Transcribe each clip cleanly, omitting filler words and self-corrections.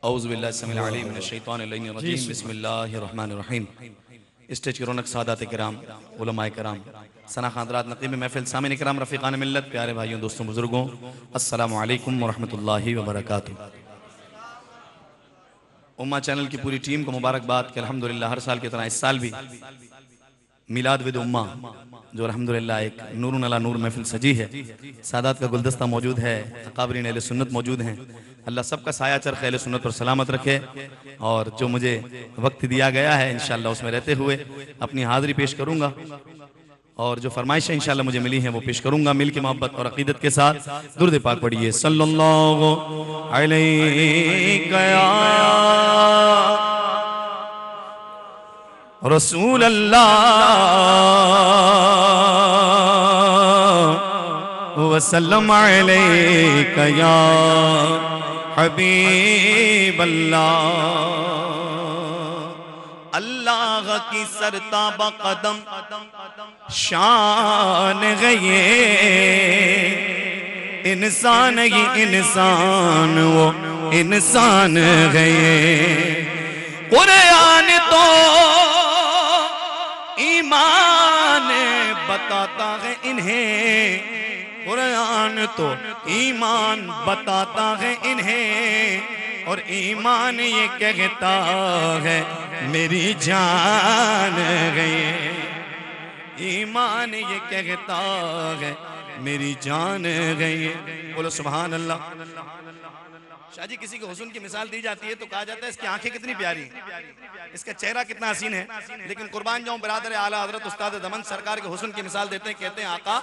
औज़ु बिल्लाहि समीउल अलीम मिनश शैतानिर रजीम बिस्मिल्लाहिर रहमानिर रहीम। स्टेज की रौनक सादात किराम, उलमाए किराम, सना खानदारात, नक़ीब महफ़िल, सामीन किराम, रफ़ीक़ान मिल्लत, प्यारे भाइयों दोस्तों बुज़ुर्गों, अस्सलामु अलैकुम व रहमतुल्लाहि व बरकातुहू। उम्मा चैनल की पूरी टीम को मुबारकबाद कि अल्हम्दुलिल्लाह हर साल की तरह इस साल भी मिलाद विद उम्मा जो अल्हम्दुलिल्लाह एक नूरुन अला नूर महफिल सजी है, सादात का गुलदस्ता मौजूद है, अकाबरीन अहले सुन्नत मौजूद हैं। अल्लाह सबका साया चरख़ अहले सुन्नत पर सलामत रखे और जो मुझे वक्त दिया गया है इंशाअल्लाह उसमें रहते हुए अपनी हाज़िरी पेश करूँगा और जो फरमाइशें इंशाअल्लाह मुझे मिली हैं वो पेश करूँगा। मिल के मोहब्बत और अक़ीदत के साथ दुरूद पाक पढ़िए। सल्लल्लाहु अलैहि रसूल अल्लाह वसल्लम अलैका या हबीब अल्लाह। अल्लाह की सरताबा कदम शान गए, इंसान ही इंसान वो इंसान गए। कुरान तो ईमान बताता है इन्हें, कुरान तो ईमान बताता है इन्हें और ईमान ये कहता है मेरी जान गई। ईमान ये कहता है मेरी जान गई। बोलो सुभान अल्लाह। शाहजी किसी को हुस्न की मिसाल दी जाती है तो कहा जाता है इसकी आंखें कितनी प्यारी, इसका चेहरा कितना हसीन है, लेकिन कुर्बान जाऊं बिरादर आला हजरत उस्ताद दमन सरकार के हुस्न की मिसाल देते हैं, कहते हैं आका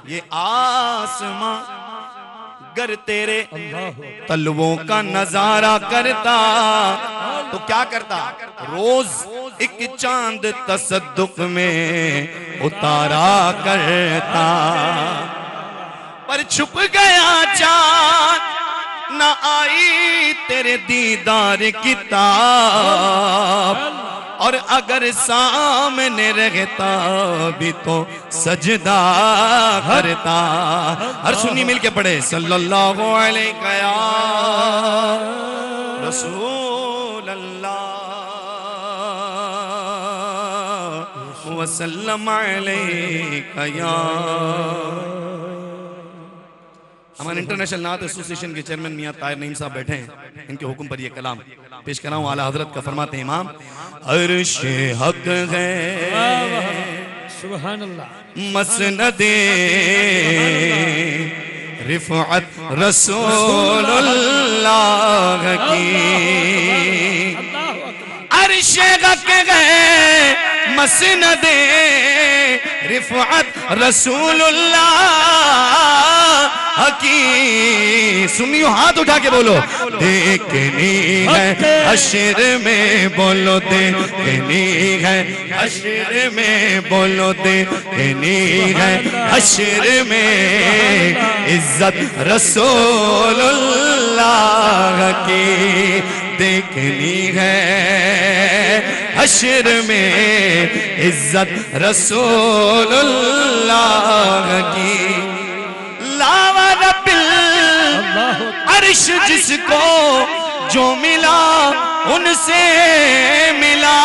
ये आसमां गर तेरे तलवों का नजारा करता तो क्या करता, रोज एक चांद तसद्दुक में उतारा करता। पर छुप गया चांद न आई तेरे दीदार किताब, और अगर सामने रहता भी तो सजदा करता। हर सुन्नी मिल के पढ़े सल्लल्लाहु अलैहि या रसूल अल्लाह वसल्लम अलैका या। हमारे इंटरनेशनल नात एसोसिएशन के चेयरमैन मियां ताहिर नईम साहब बैठे हैं, इनके हुक्म पर यह कलाम पेश कर रहा हूं। आला हजरत का फरमाते हैं इमाम, अर्शे हक है सुभान अल्लाह मसनदे रिफ़अत रसूलुल्लाह की। अर्शे हक है मसनदे रिफ़अत रसूलुल्लाह की। सुनियो हाथ उठा के बोलो देखनी है हश्र में, बोलो देखनी है हश्र में, बोलो देखनी है हश्र में इज्जत रसूलुल्लाह की। देखनी है हश्र में इज्जत रसूलुल्लाह की। लावा रब्बिल अर्श जिसको जो मिला उनसे मिला,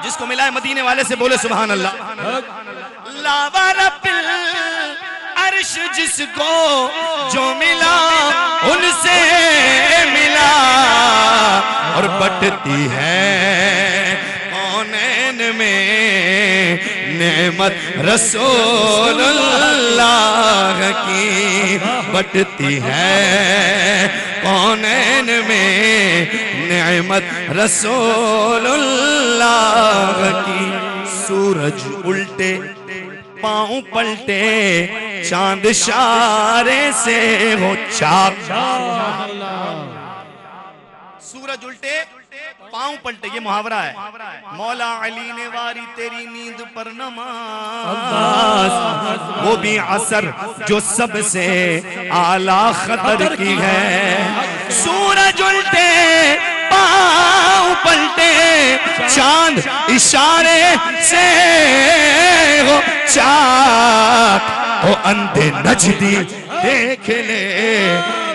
जिसको मिला है मदीने वाले से बोले सुभान अल्लाह। लावा रब्बिल अर्श जिसको जो मिला उनसे मिला, और बटती है कौनैन में नेमत रसूलुल्लाह की। बटती है कौनैन में नेमत रसूलुल्लाह की। सूरज उल्टे पाँव पलटे चांद इशारे से हो चाक। सूरज उल्टे पाँव पलटे ये मुहावरा है। मौला अली ने वारी तेरी नींद पर नमाज, वो भी असर जो सबसे आला खतर की है। सूरज उल्टे पाँव पलटे चांद इशारे से हो चाक, ओ अंधे नजदी देख ले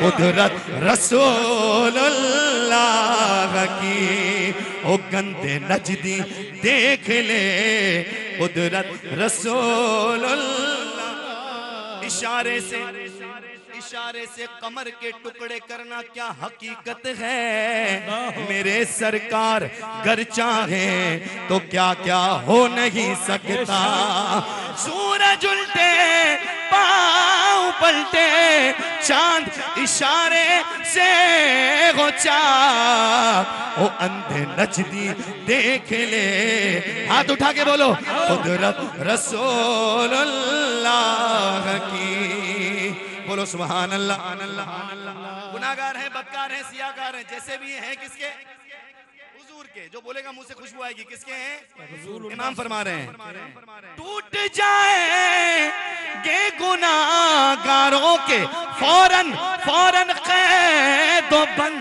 कुदरत रसूलुल्लाह की। ओ गंदे नजदी देख ले कुदरत रसूलुल्लाह। इशारे से कमर के टुकड़े करना क्या हकीकत है। मेरे सरकार गर चाहे तो क्या क्या हो नहीं सकता। सूरज उल्टे पाँव पलटे चांद इशारे से हो चाक। ओ अंधे नजदी देख ले, हाथ उठा के बोलो कुदरत रसूलुल्लाह की। बोलो सुभान अल्लाह। गुनाहगार हैं, बदकार हैं, सियाकार हैं, जैसे भी हैं, किसके? हुजूर के। जो बोलेगा मुंह से खुशबू आएगी, किसके हैं? इमाम फरमा रहे हैं टूट जाएंगे गुनाहगारों के फौरन फौरन कैद बंद।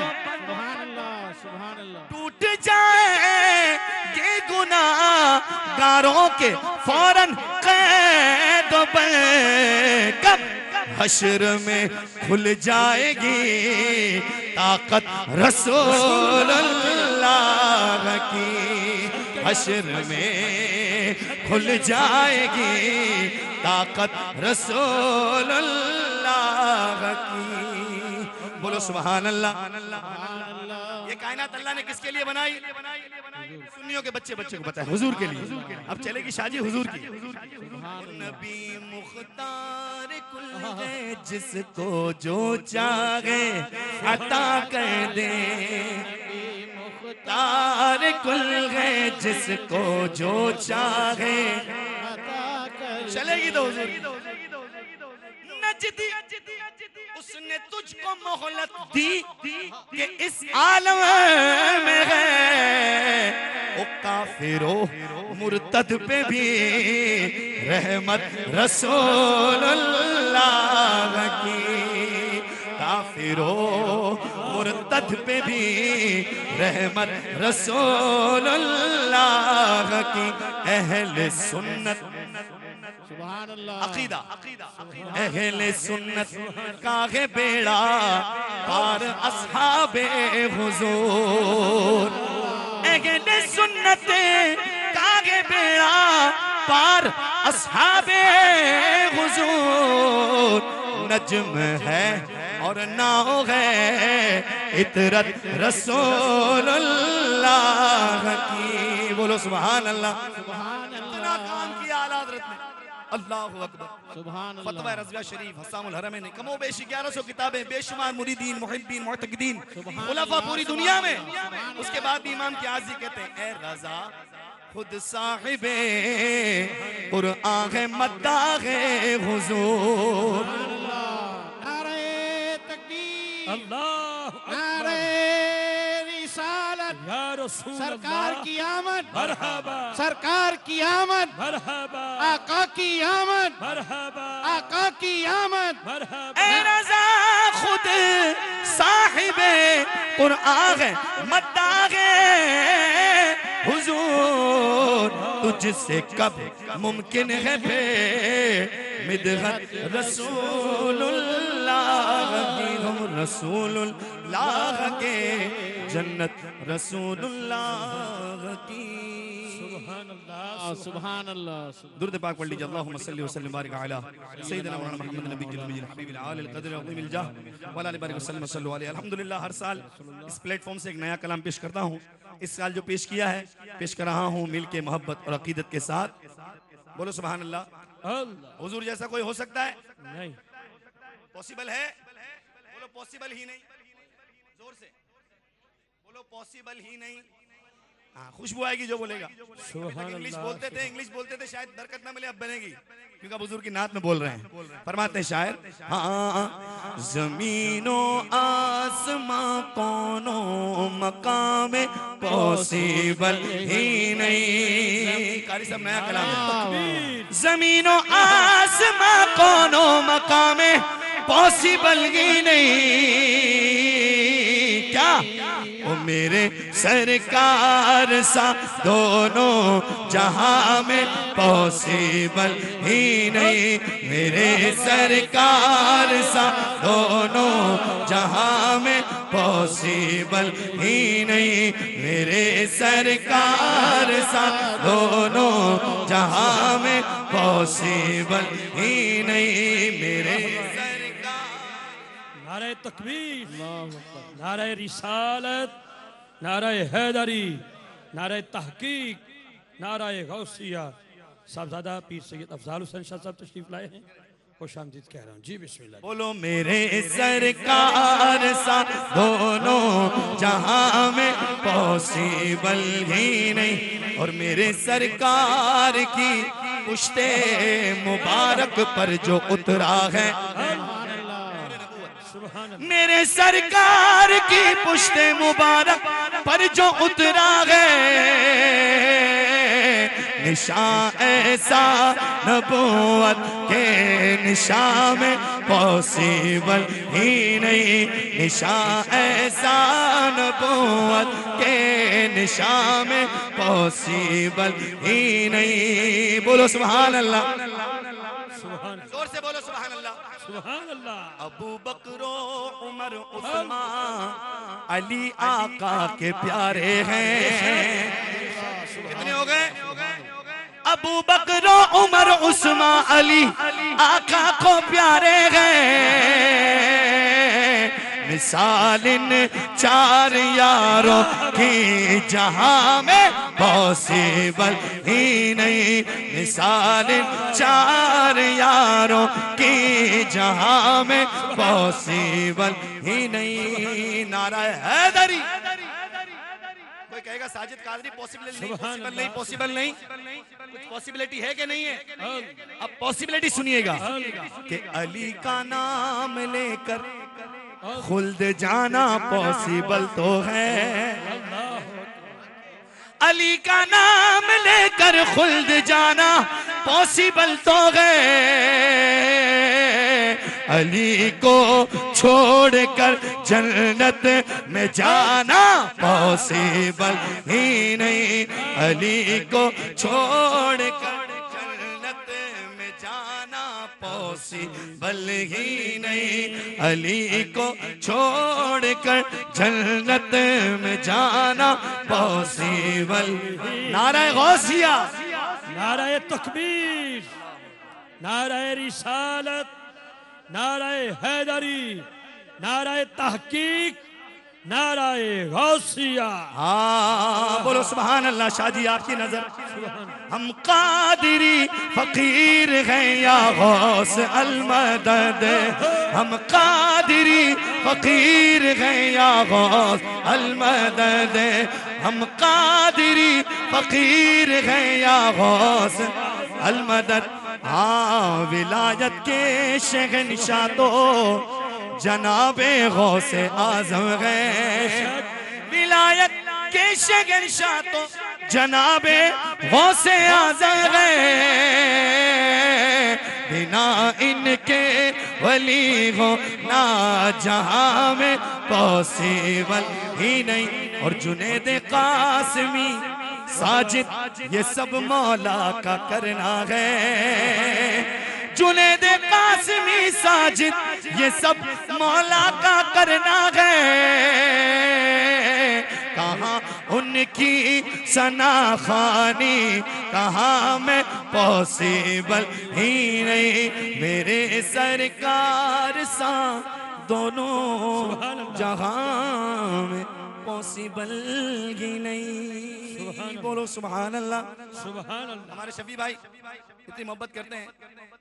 टूट जाएंगे गुनाहगारों के फौरन कैद बंद। कब? हश्र में खुल जाएगी ताकत रसूलुल्लाह की। हश्र में खुल जाएगी ताकत रसूलुल्लाह की। बोलो सुभान अल्लाह। ये कायनात अल्लाह ने किसके लिए बनाई? सुन्नियों के बच्चे को बताया, हुजूर के लिए। अब चलेगी शादी हुजूर की। नबी मुख्तार कुल है जिसको जो चाहे अता कर दे। मुख्तार कुल है जिसको जो चाहे। चलेगी तो हुजूर। नजदी उसने तुझको मोहलत दी कि इस आलम में है। ओ काफिरो मुर्तद पे भी रहमत रसूलुल्लाह की। काफिरो मुर्तद पे भी रहमत रसूलुल्लाह की। अहले सुन्नत अकीदा अहले सुन्नत का है बेड़ा पार अस्हाबे हुजूर। अहले सुन्नत का है बेड़ा पार अस्हाबे हुजूर। नज्म है और नाव है इतरत रसूलुल्लाह की। बोलो सुभान अल्लाह। इतना काम किया आला हज़रत ने। अल्लाहु अकबर। फतवा रज़विया शरीफ, हसामुल हरमैन, कमो बेशी 1100 किताबें, बेशुमार मुरीदीन, मुहिब्बीन, मुअतक़िदीन, खुलफा पूरी दुनिया में। उसके बाद भी इमाम के आज़ी कहते हैं ए रज़ा खुद साहिबे कुरआन है मद्दाहे हुजूर। नारे तकबीर, अल्लाह नारे रिसालत, या रसूल सरकार की आमद, मरहबा, सरकार की आमद, मरहबा, आका की आमद, मरहबा, आका की आमद। मरहबा। ए रज़ा खुद साहिबे कुरआन है मद्दाहे हुजूर। तुझसे कब मुमकिन है बे मिदहत रसूलुल्लाह की। हम रसूलुल्लाह के जन्नत रसूलुल्लाह की। सुभान अल्लाह। दुरूद पाक पढ़ लीजिए। अल्लाहुम्मा सल्लि व सल्लिम बारिक अला सय्यिदिना मौलाना मुहम्मद नबील उम्मी हबीबिल आलिल क़द्र अज़ीमिल जाह व अला बारिक वसल्लम सल्लल्लाहु अलैहि। अल्हम्दुलिल्लाह हर साल इस प्लेटफॉर्म से एक नया कलाम पेश करता हूँ। इस साल जो पेश किया है, पेश कर रहा हूँ मिल के मोहब्बत और अकीदत के साथ। बोलो सुभान अल्लाह। हुजूर जैसा कोई हो सकता है? नहीं। पॉसिबल है? बोलो पॉसिबल ही नहीं। जोर से बोलो पॉसिबल ही नहीं। हाँ, खुशबू आएगी जो बोलेगा। इंग्लिश बोलते थे शायद बरकत ना मिले, अब बनेगी क्योंकि अब हुजूर की नात में बोल रहे हैं। फरमाते हैं शायर, हाँ जमीनो आसमां कोनो मकाम पॉसिबल ही नहीं। कारी साहब नया कलाम है। जमीनो आसमां कोनो मकाम पॉसिबल ही नहीं। क्या? ओ मेरे सरकार सा दोनों जहां में पॉसिबल ही नहीं, मेरे सरकार सा दोनों जहां में पॉसिबल ही नहीं, मेरे सरकार सा दोनों जहां में पॉसिबल ही नहीं, मेरे नारे तकबीर, नारे रिसालत, नारे हैदरी, नारे तहकीक, नारे गौसिया। साहबजादा पीर सैयद अफजाल हुसैन शाह साहब तशरीफ लाए हैं, खुशामदीद कह रहा हूँ जी। बिस्मिल्लाह। बोलो मेरे सरकार सा दोनों जहां में पॉसिबल ही नहीं, और मेरे सरकार की पुश्ते मुबारक पर जो उतरा है, मेरे सरकार की पुश्ते मुबारक पर जो उतरा है, निशान ऐसा नबूवत के निशान में पॉसिबल ही नहीं, निशान ऐसा नबूवत के निशान में पॉसिबल ही नहीं। बोलो सुभान अल्लाह, जोर से बोलो सुभान अल्लाह, सुभान अल्लाह। अबू बकरो उमर उस्मान अली आका के प्यारे हैं। कितने हो गए? अबू बकरो उमर उस्मान अली आका को प्यारे हैं। मिसालिन चार यारों की जहां में पॉसिबल ही नहीं, मिसालिन चार यारों की जहां में पॉसिबल ही नहीं। नारा हैदरी। कोई कहेगा साजिद कादरी पॉसिबल नहीं, पॉसिबल नहीं, पॉसिबल नहीं, कुछ पॉसिबिलिटी है कि नहीं है? अब पॉसिबिलिटी सुनिएगा कि अली का नाम लेकर खुल्द जाना पॉसिबल तो है, अली का नाम लेकर खुल्द जाना पॉसिबल तो है, अली को छोड़कर जन्नत में जाना पॉसिबल ही नहीं, अली को छोड़कर जन्नत में जाना पॉसिबल ही नहीं, अली को छोड़कर जन्नत में जाना पॉसिबल। नारा गौसिया, नारा तकबीर, नारा रिसालत, नारा हैदरी, नारा तहकीक, नारा गौसिया। हाँ बोलो सुभान अल्लाह। शादी आपकी नजर, हम कादिरी फकीर हैं या गौस अलमदद, हम कादिरी फकीर हैं या गौस अलमदद, हम कादिरी फकीर हैं या गौस अलमदद। हाँ विलायत के शहंशाह तो जनाबे गौसे आज़म गए, विलायत के शहंशाह तो जनाबे गौसे आज़म गए, बिना इनके वली हो ना जहां में पॉसिबल ही नहीं। और जुनैद कासमी साजिद ये सब मौला का करना है, जुनैद कासमी साजिद ये सब मौला का करना है, कहाँ उनकी सनाखानी कहाँ में पॉसिबल ही नहीं, मेरे सरकार सा दोनों जहां में पॉसिबल ही नहीं। बोलो सुभान अल्लाह, सुभान अल्लाह। हमारे शफी भाई इतनी मोहब्बत करते हैं,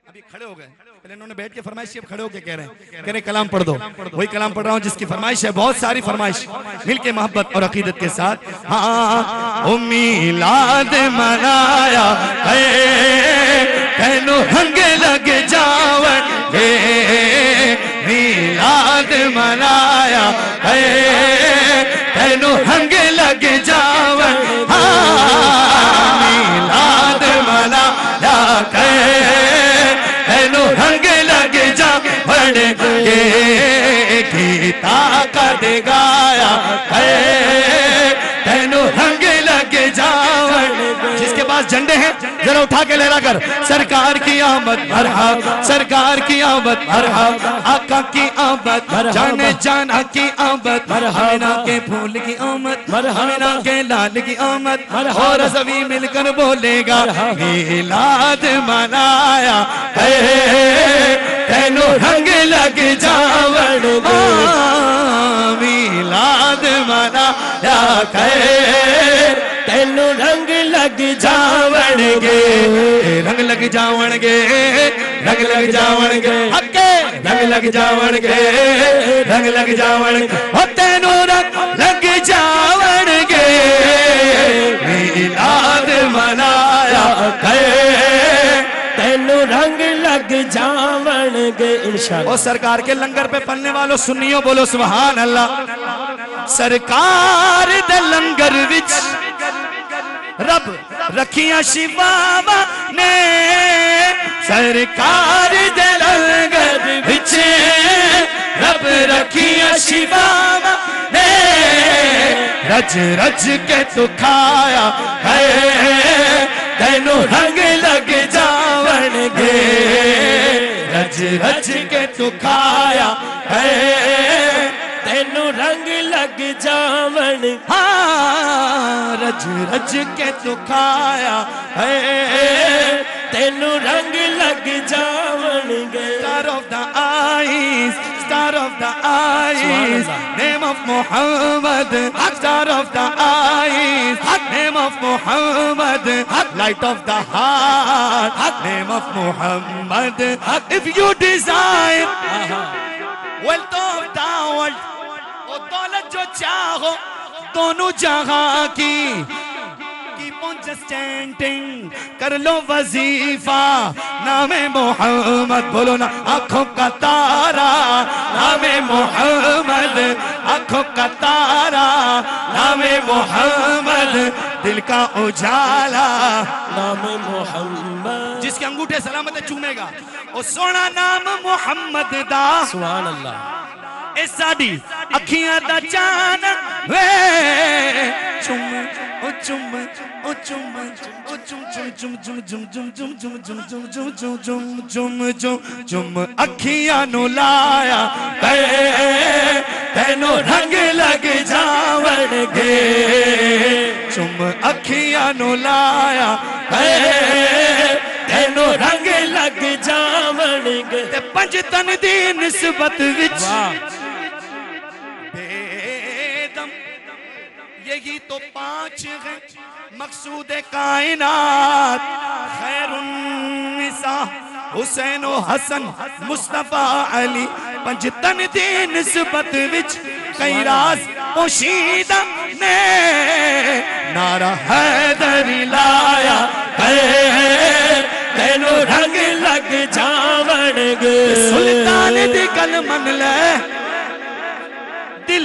अभी खड़े हो गए, पहले इन्होंने बैठ के फरमाइश की, अब खड़े होके कह रहे हैं कलाम पढ़ दो। वही कलाम पढ़ रहा हूँ जिसकी फरमाइश है, बहुत सारी फरमाइश मिल के मोहब्बत और अकीदत के साथ। हाँ मिलाद मनाया तेनू हंग लग जावे, मिलाद मनाया तेनू हंग लग जावे, मिलाद मनाया तेनू हंग लग जा, गीता कद गाया है तेनू रंग लग जावण। जिसके पास झंडे हैं जरा उठा के लहरा कर, सरकार की आमद मरहबा, सरकार की आमद मरहबा, आका की आमद, जाने जाना की आमद, हमीना के फूल की आमद, हमीना के लाल की आमद, और सभी मिलकर बोलेगा मिलाद मनाया है तेनू रंग लग जावण गे, मिलाद मनाया है तेनू रंग लग जावण गे, रंग लग जावण गे, रंग लग जावण गे, हके रंग लग जावण गे, रंग लग जावण गे, ओ तेनू रंग लग जावण गे, मिलाद मनाया है तेनू रंग लग जावण गे इंशाअल्लाह। ओ सरकार के लंगर पे पलने वालों सुनियो बोलो सुभान अल्लाह। सरकार दे लंगर विच रब रखिया शिवावा ने, सरकार दे लंगर विच रब रखिया शिवावा ने, रज रज के तू खाया है तेनू रंग लग जावण गे, रज रज के तू खाया है तेनू रंग लग जावण, हाँ रज रज के तू खाया है तेनू रंग लग जावण गे। Star of the eyes, star of the eyes, name of Muhammad, star of the eyes, name of Muhammad, light of the heart, name of Muhammad. If you desire wealth of the world, वो दौलत जो चाहो दोनों जहां की, keep on just chanting, कर लो वजीफा नामे मोहम्मद, बोलो ना आंखों का तारा नामे मोहम्मद, आंखों का तारा नामे मोहम्मद, दिल का उजाला नामे मोहम्मद, जिसके अंगूठे सलामत चूमेगा वो सोना नाम मोहम्मद दा, सुभान अल्लाह। ए साडी अखियां दा चान वे चुम ओ चुम ओ चुम ओ चुम चुम चुम चुम चुम चुम चुम चुम चुम चुम चुम चुम चुम चुम चुम अखियां नु लाया तेनू रंग लग जावण गे, चुम अखियां नु लाया तेनू रंग लग जावण गे। ते पंज तन दी निस्बत विच बेदम यही तो पांच है मकसूद कायनात, खैरुन्निसा हुसैन व हसन मुस्तफा अली, पंज तन दी निस्बत विच कई राज पोशीदा ने, नारा हैदर लाया है तेनू रंग लग जावण गे। सुल्तान दी गल मन ले दिल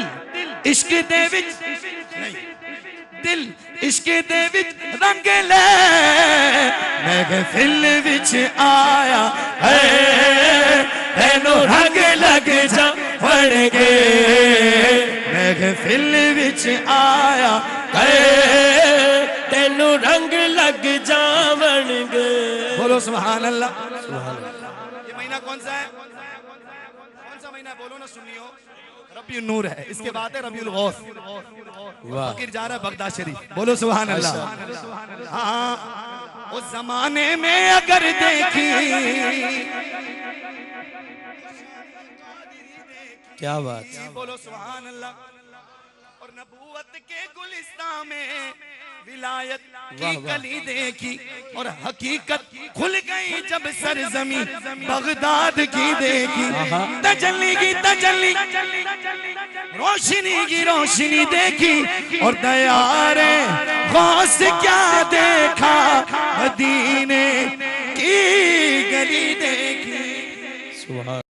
इश्क दे विच नहीं, दिल इश्क दे विच रंग ले, महफिल विच आया है तेनू रंग लग जावण गे, महफिल विच आया है तेनू रंग लग जावण गे। बोलो सुभान अल्लाह। ये महीना कौन सा है? कौन सा महीना बोलो ना सुनियो। रबीउल नूर है, इसके बाद है रबीउल गौस, फकीर जा रहा है बगदाद शरीफ। बोलो सुभान अल्लाह। हाँ उस जमाने में अगर देखी, क्या बात, बोलो सुभान अल्लाह। और नबूवत के गुलिस्तान में विलायत की कली देखी, और हकीकत खुल गई जब सरजमी बगदाद की देखी, तजल्ली की तजल्ली रोशनी की रोशनी देखी, और दयारे गौस क्या देखा मदीने की गली देखी।